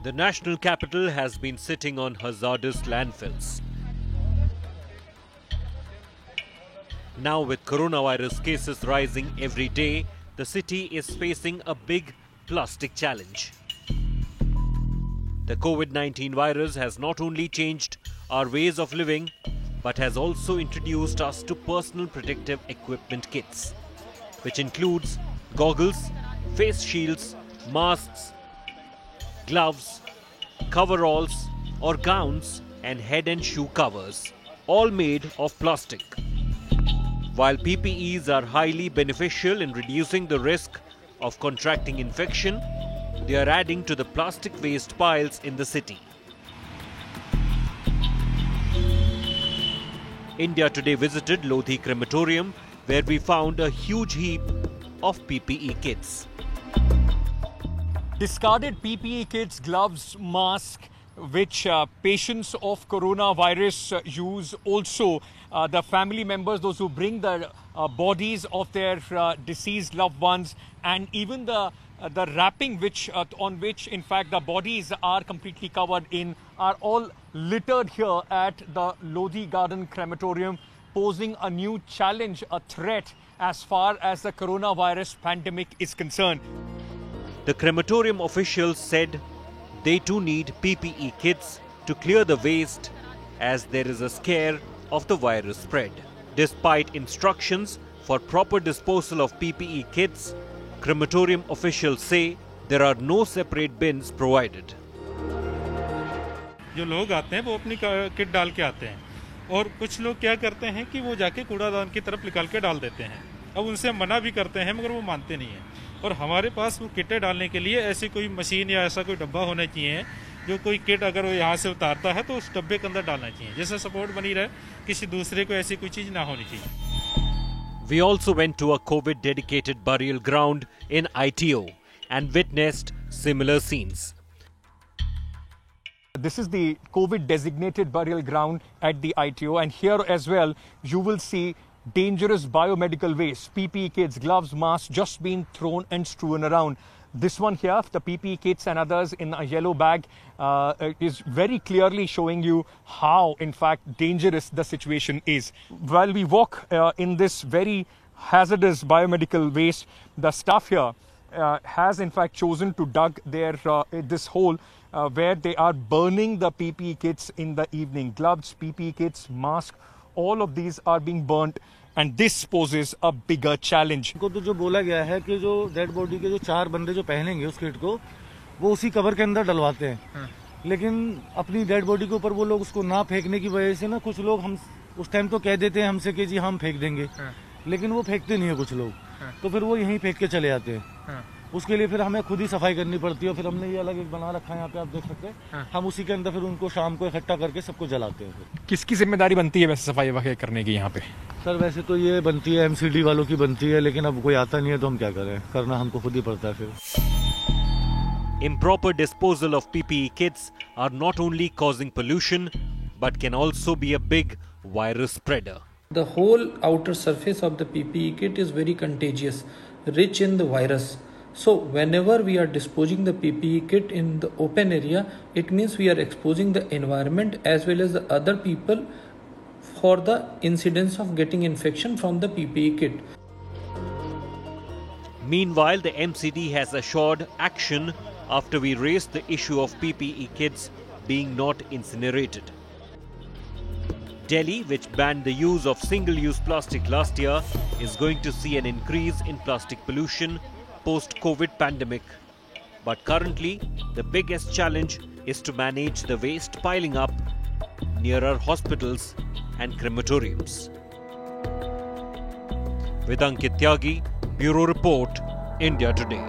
The national capital has been sitting on hazardous landfills. Now, with coronavirus cases rising every day, the city is facing a big plastic challenge. The COVID-19 virus has not only changed our ways of living, but has also introduced us to personal protective equipment kits, which includes goggles, face shields, masks, gloves, coveralls or gowns and head and shoe covers, all made of plastic. While PPEs are highly beneficial in reducing the risk of contracting infection, they are adding to the plastic waste piles in the city. India Today visited Lodhi crematorium, where we found a huge heap of PPE kits. Discarded PPE kits, gloves, masks, which patients of coronavirus use. Also, the family members, those who bring the bodies of their deceased loved ones, and even the wrapping on which, in fact, the bodies are completely covered in, are all littered here at the Lodhi Garden crematorium, posing a new challenge, a threat as far as the coronavirus pandemic is concerned. The crematorium officials said they too need PPE kits to clear the waste, as there is a scare of the virus spread. Despite instructions for proper disposal of PPE kits, crematorium officials say there are no separate bins provided. जो लोग आते हैं वो अपनी kit डाल के आते हैं और कुछ लोग क्या करते हैं कि वो जाके कूड़ादान की तरफ निकाल के डाल देते हैं। अब उनसे मना भी करते हैं मगर वो मानते नहीं हैं। और हमारे पास वो किटें डालने के लिए ऐसी कोई मशीन या ऐसा कोई डब्बा होना चाहिए जो कोई किट अगर वो यहाँ से उतारता है तो उस डब्बे के अंदर डालना चाहिए, जिससे सपोर्ट बनी रहे, किसी दूसरे को ऐसी कोई चीज ना होनी चाहिए। We also went to a COVID dedicated burial ground in ITO and witnessed similar scenes. This is the COVID designated burial ground at the ITO, and here as well you will see dangerous biomedical waste, PPE kits, gloves, masks just being thrown and strewn around. This one here, the PPE kits and others in a yellow bag, is very clearly showing you how, in fact, dangerous the situation is. While we walk in this very hazardous biomedical waste, the staff here has in fact chosen to dug this hole where they are burning the PPE kits in the evening. Gloves, PPE kits, masks, all of these are being burnt, and this poses a bigger challenge. को तो जो बोला गया है कि जो dead body के जो 4 बंदे जो पहनेंगे उस किट को वो उसी कवर के अंदर डलवाते हैं, लेकिन अपनी डेड बॉडी के ऊपर वो लोग उसको ना फेंकने की वजह से ना कुछ लोग हम उस टाइम तो कह देते हैं हमसे कि जी हम फेंक देंगे, लेकिन वो फेंकते नहीं है कुछ लोग, तो फिर वो यहीं फेंक के चले जाते हैं। उसके लिए फिर हमें खुद ही सफाई करनी पड़ती है। फिर हमने ये अलग एक बना रखा है, यहाँ पे आप देख सकते हैं। हम उसी के अंदर फिर उनको शाम को इकट्ठा करके सबको जलाते हैं। फिर किसकी जिम्मेदारी बनती है वैसे सफाई वगैरह करने की यहाँ पे? सर वैसे तो ये बनती है MCD वालों की बनती है, लेकिन अब कोई आता नहीं है तो हम क्या करें, करना हमको खुद ही पड़ता है। फिर Improper disposal of PPE kits are not only causing pollution but can also be a big virus spreader. The whole outer surface of the PPE kit is very contagious, rich in the virus. So whenever we are disposing the PPE kit in the open area, it means we are exposing the environment as well as the other people for the incidence of getting infection from the PPE kit. Meanwhile, the MCD has assured action after we raised the issue of PPE kits being not incinerated. Delhi, which banned the use of single-use plastic last year, is going to see an increase in plastic pollution post-COVID pandemic. But currently, the biggest challenge is to manage the waste piling up near our hospitals and crematoriums. With Ankit Tyagi, Bureau Report, India Today.